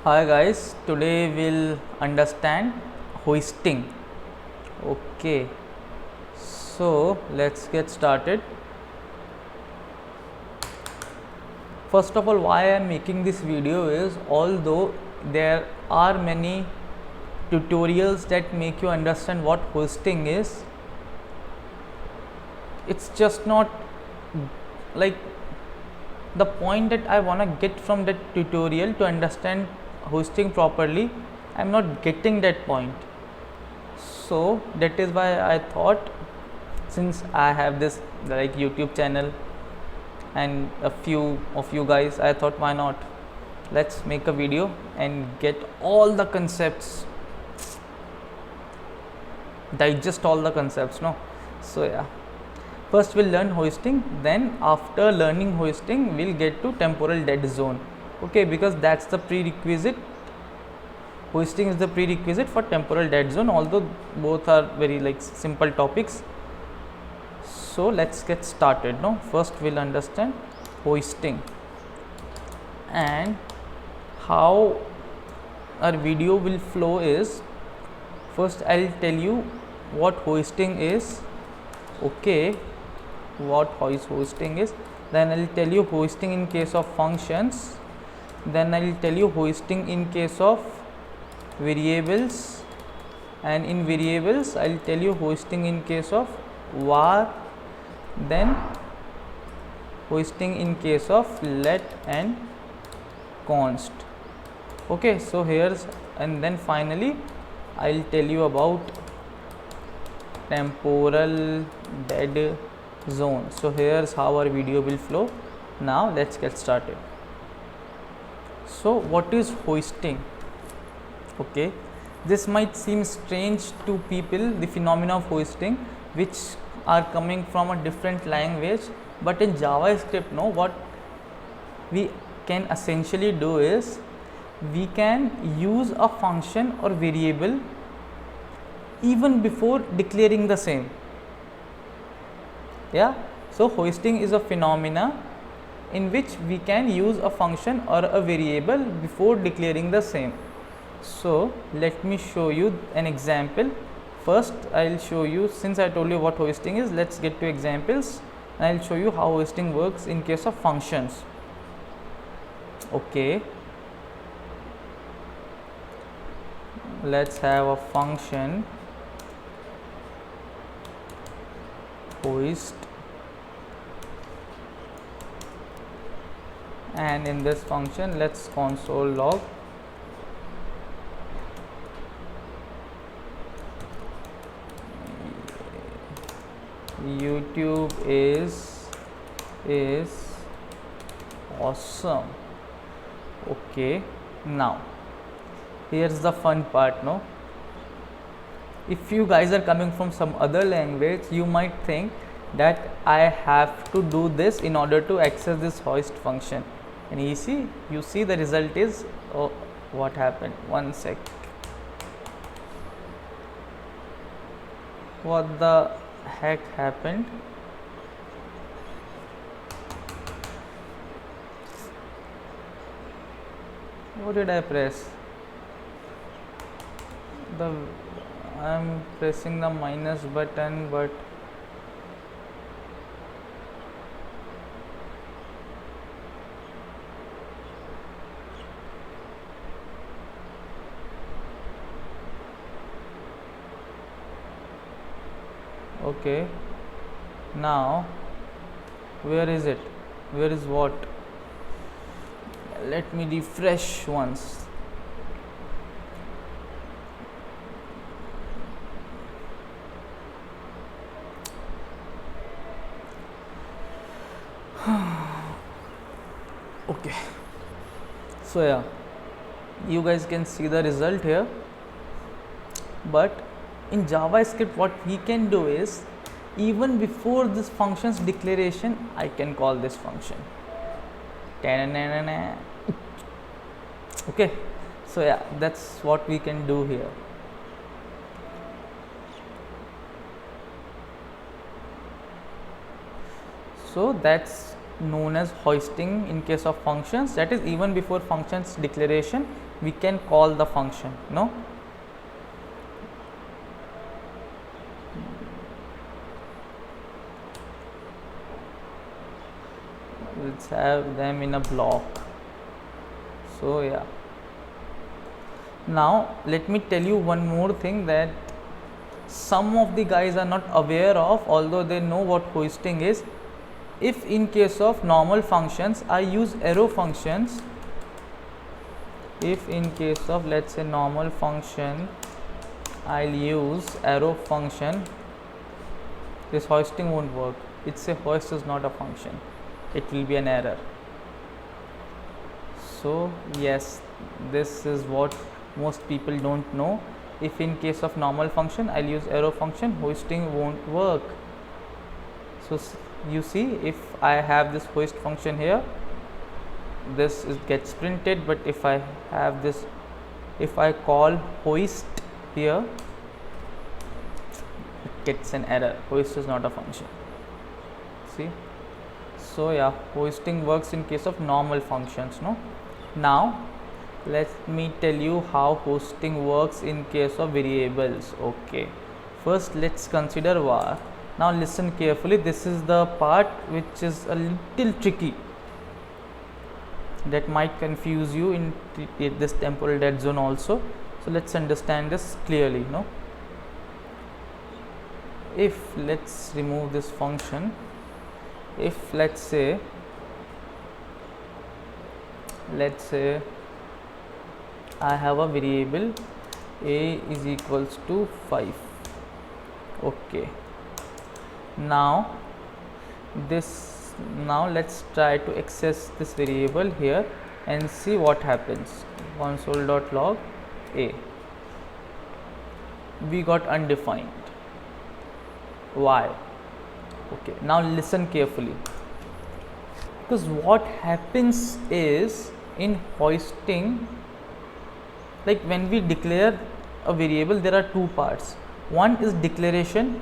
Hi guys, today we'll understand hoisting. Okay, so let's get started. First of all, why I am making this video is, although there are many tutorials that make you understand what hoisting is, it's just not like the point that I want to get from that tutorial to understand hosting properly. I'm not getting that point. So that is why I thought, since I have this like YouTube channel and a few of you guys, I thought why not, let's make a video and get all the concepts, digest all the concepts. No, so yeah, first we'll learn hoisting, then after learning hoisting we'll get to temporal dead zone. Okay, because that's the prerequisite. Hoisting is the prerequisite for temporal dead zone, although both are very like simple topics. So let's get started. No, first we'll understand hoisting and how our video will flow is, first I'll tell you what hoisting is. Okay, what hoisting is, then I'll tell you hoisting in case of functions, then I'll tell you hoisting in case of variables, and in variables I'll tell you hoisting in case of var, then hoisting in case of let and const. Okay, so here's, and then finally I'll tell you about temporal dead zone. So here's how our video will flow. Now let's get started. So what is hoisting? Okay, this might seem strange to people, the phenomena of hoisting, which are coming from a different language, but in JavaScript, no, what we can essentially do is we can use a function or variable even before declaring the same. Yeah, so hoisting is a phenomena in which we can use a function or a variable before declaring the same. So let me show you an example. First I'll show you, since I told you what hoisting is, let's get to examples and I'll show you how hoisting works in case of functions. Okay, let's have a function hoist, and in this function let's console log YouTube is awesome. Okay, now here's the fun part. No, if you guys are coming from some other language, you might think that I have to do this in order to access this hoist function, and you see the result is, oh, what happened, one sec, what the heck happened? What did I press? I'm pressing the minus button, but okay, now where is it? Where is what? Let me refresh once. Okay, so yeah, you guys can see the result here, but in JavaScript what we can do is, even before this function's declaration, I can call this function. Okay, so yeah, that's what we can do here. So that's known as hoisting in case of functions, that is even before functions declaration we can call the function, no. Let's have them in a block. So yeah, now let me tell you one more thing that some of the guys are not aware of, although they know what hoisting is. If in case of normal functions I use arrow functions, if in case of let's say normal function I'll use arrow function, this hoisting won't work. It's a hoist is not a function, it will be an error. So yes, this is what most people don't know. If in case of normal function I'll use arrow function, hoisting won't work. So you see, if I have this hoist function here, this gets printed, but if I have this, if I call hoist here, it gets an error. Hoist is not a function. See, so yeah, hoisting works in case of normal functions, no. Now let me tell you how hoisting works in case of variables. Okay, first let's consider var. Now listen carefully, this is the part which is a little tricky, that might confuse you in this temporal dead zone also. So let's understand this clearly, no. If let's remove this function, if let's say I have a variable a is equals to 5. Okay, now let's try to access this variable here and see what happens. Console.log a, we got undefined. Why? Okay, now listen carefully, because what happens is in hoisting, like when we declare a variable, there are two parts. One is declaration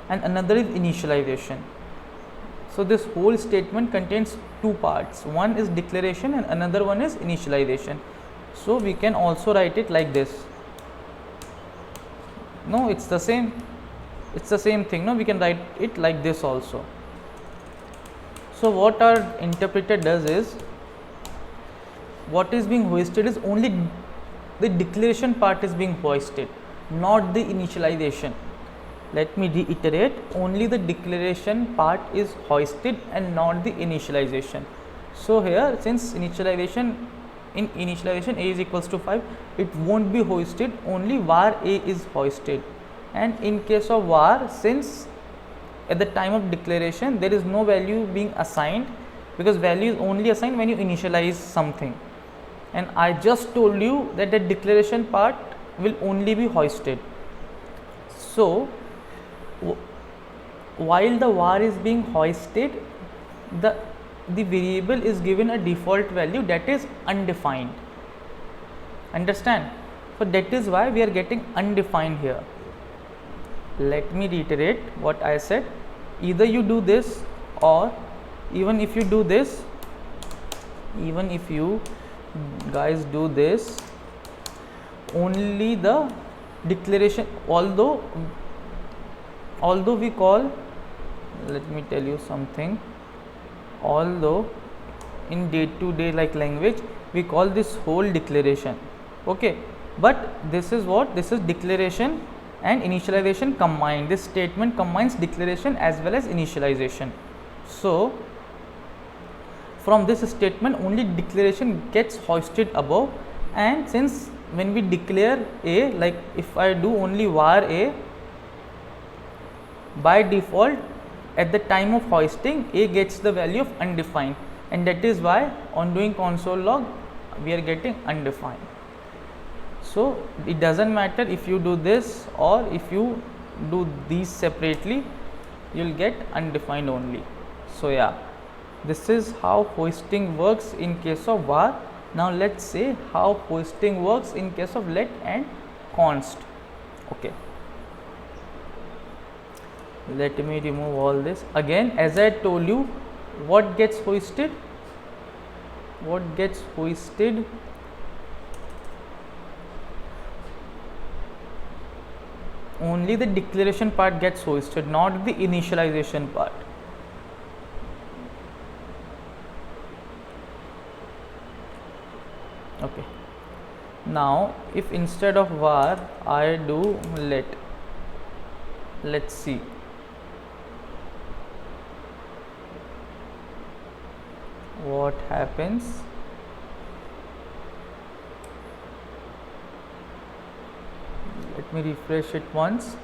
and another is initialization. So this whole statement contains two parts. One is declaration and another one is initialization. So we can also write it like this. No, it's the same thing. No, we can write it like this also. So what our interpreter does is, what is being hoisted is only the declaration part is being hoisted, not the initialization. Let me reiterate, only the declaration part is hoisted and not the initialization. So here, since in initialization a is equals to 5, it won't be hoisted, only var a is hoisted. And in case of var, since at the time of declaration there is no value being assigned, because value is only assigned when you initialize something, and I just told you that the declaration part will only be hoisted. So while the var is being hoisted, the variable is given a default value that is undefined. Understand? So that is why we are getting undefined here. Let me reiterate what I said. Either you do this, or even if you do this, even if you guys do this, only the declaration, although we call, let me tell you something, although in day-to-day like language we call this whole declaration, okay, but this is what, this is declaration and initialization combined. This statement combines declaration as well as initialization. So from this statement only declaration gets hoisted above, and since when we declare a, like if I do only var a, by default at the time of hoisting a gets the value of undefined, and that is why on doing console log we are getting undefined. So it doesn't matter if you do this or if you do these separately, you will get undefined only. So yeah, this is how hoisting works in case of var. Now let's say how hoisting works in case of let and const. Okay, let me remove all this. Again, as I told you, what gets hoisted? What gets hoisted? Only the declaration part gets hoisted, not the initialization part. Okay. Now if instead of var I do let's see. What happens? Let me refresh it once.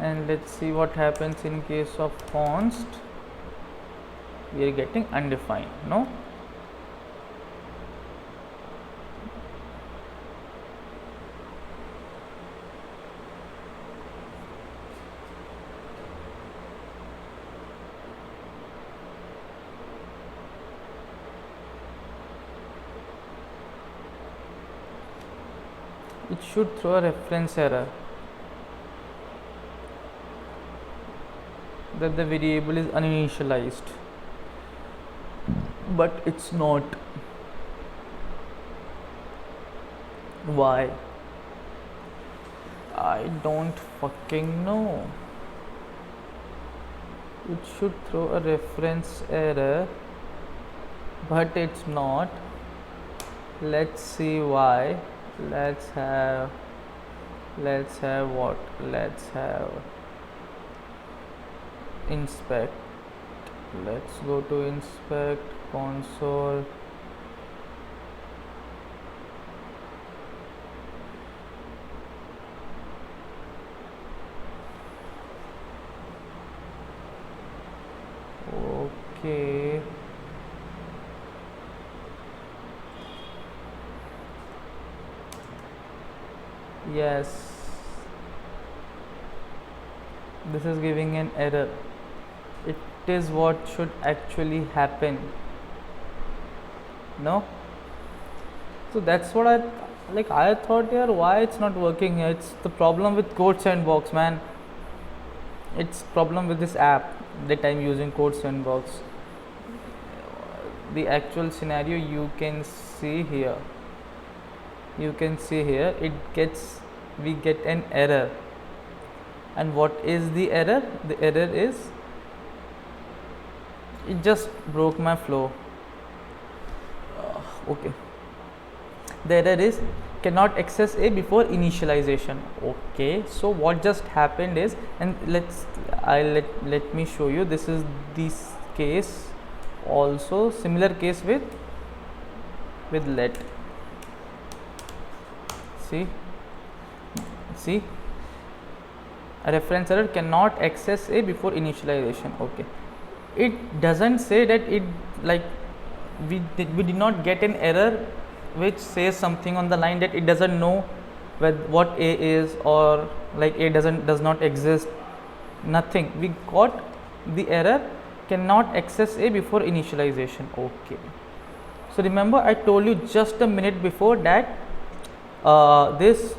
And let's see what happens in case of const. We are getting undefined, no? It should throw a reference error that the variable is uninitialized, but it's not. Why? I don't fucking know. It should throw a reference error, but it's not. Let's see why. Let's have what? Let's have inspect. Let's go to inspect console. Okay. Yes, this is giving an error. It is what should actually happen. No, so that's what I thought here. Why it's not working here? It's the problem with Code Sandbox, man. It's problem with this app that I'm using, Code Sandbox. The actual scenario you can see here. We get an error. And what is the error? The error is, it just broke my flow. Okay, the error is cannot access a before initialization. Okay, so what just happened is, and let me show you. This is this case, also similar case with let. See, a reference error cannot access a before initialization. Okay, it doesn't say that it, like, we did not get an error which says something on the line that it doesn't know what a is, or like a does not exist. Nothing. We got the error cannot access a before initialization. Okay, so remember I told you just a minute before that this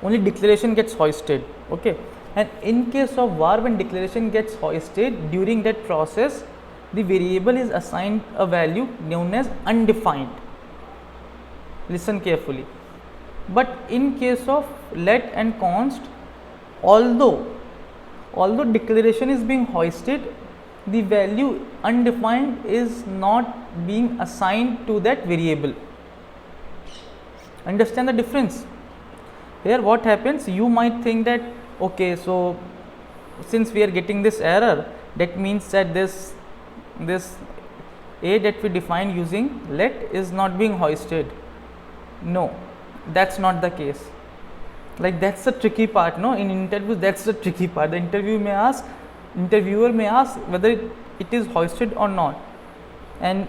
only declaration gets hoisted. Okay, and in case of var, when declaration gets hoisted, during that process the variable is assigned a value known as undefined. Listen carefully. But in case of let and const, although declaration is being hoisted, the value undefined is not being assigned to that variable. Understand the difference? Here what happens, you might think that, okay, so since we are getting this error, that means that this a that we define using let is not being hoisted. No, that's not the case. Like, that's the tricky part, no? In interviews, that's the tricky part. The interviewer may ask whether it is hoisted or not, and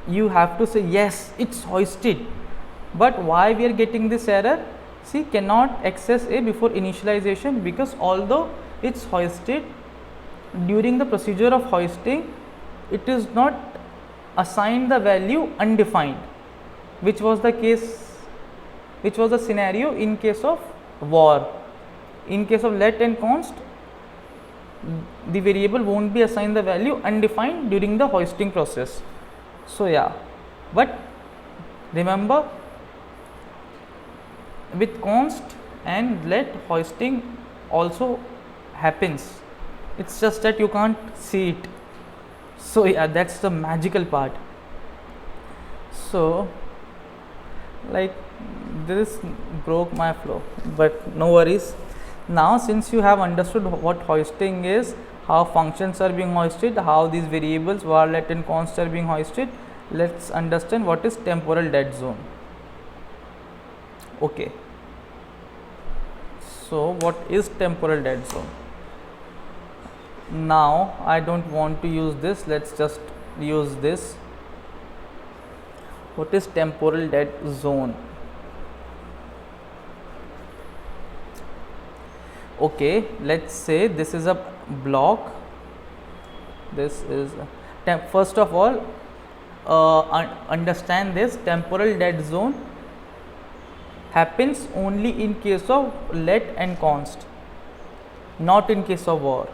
you have to say yes, it's hoisted. But why we are getting this error? See, cannot access A before initialization, because although it's hoisted, during the procedure of hoisting it is not assigned the value undefined, which was the case, which was the scenario in case of var. In case of let and const, the variable won't be assigned the value undefined during the hoisting process. So yeah, but remember, with const and let, hoisting also happens, it's just that you can't see it. So yeah, that's the magical part. So like, this broke my flow, but no worries. Now since you have understood what hoisting is, how functions are being hoisted, how these variables var, let and const are being hoisted, let's understand what is temporal dead zone. Okay, so what is temporal dead zone? Now I don't want to use this, let's just use this. What is temporal dead zone? Okay, let's say this is a block. This is first of all, understand this: temporal dead zone happens only in case of let and const, not in case of var,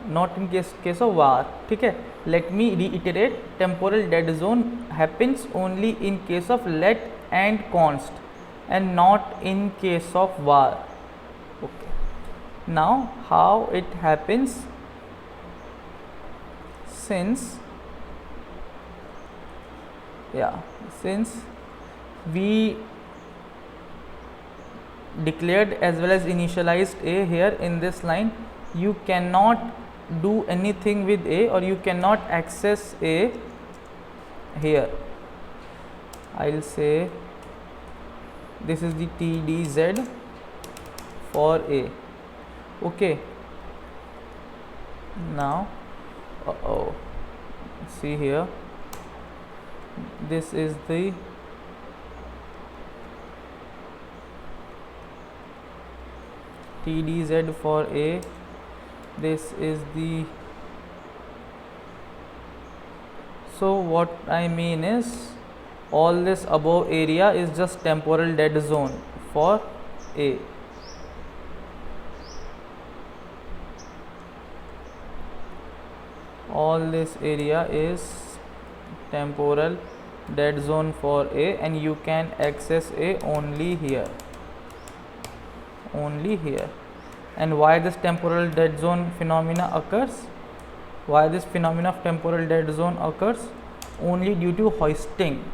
not in case of var. ठीक है, let me reiterate: temporal dead zone happens only in case of let and const and not in case of var. Okay, now how it happens? Since we declared as well as initialized A here in this line, you cannot do anything with A, or you cannot access A here. I'll say this is the TDZ for A. Okay, now see here, this is the TDZ for A, this is the, so what I mean is, all this above area is just temporal dead zone for A. All this area is temporal dead zone for A, and you can access A only here, only here. And why this temporal dead zone phenomena occurs? Why this phenomena of temporal dead zone occurs? Only due to hoisting,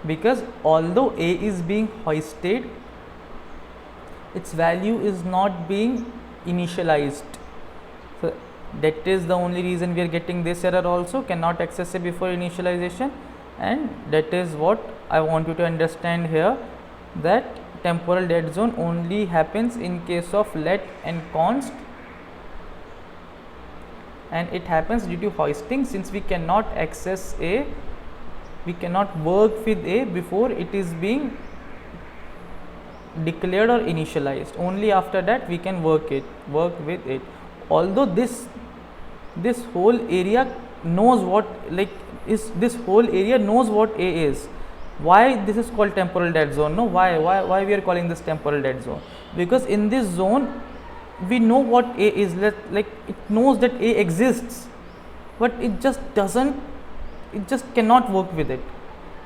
because although A is being hoisted, its value is not being initialized. So that is the only reason we are getting this error also, cannot access A before initialization. And that is what I want you to understand here, that temporal dead zone only happens in case of let and const, and it happens due to hoisting. Since we cannot access A, we cannot work with A before it is being declared or initialized. Only after that we can work with it. Although this whole area knows what, like, this whole area knows what A is. Why this is called temporal dead zone? No, why we are calling this temporal dead zone? Because in this zone we know what A is, like it knows that A exists, but it just cannot work with it.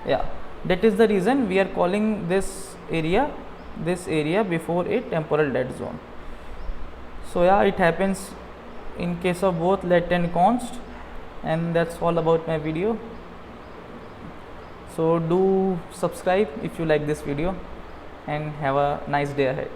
Yeah, that is the reason we are calling this area before a temporal dead zone. So yeah, it happens in case of both let and const. And that's all about my video. So do subscribe if you like this video, and have a nice day ahead.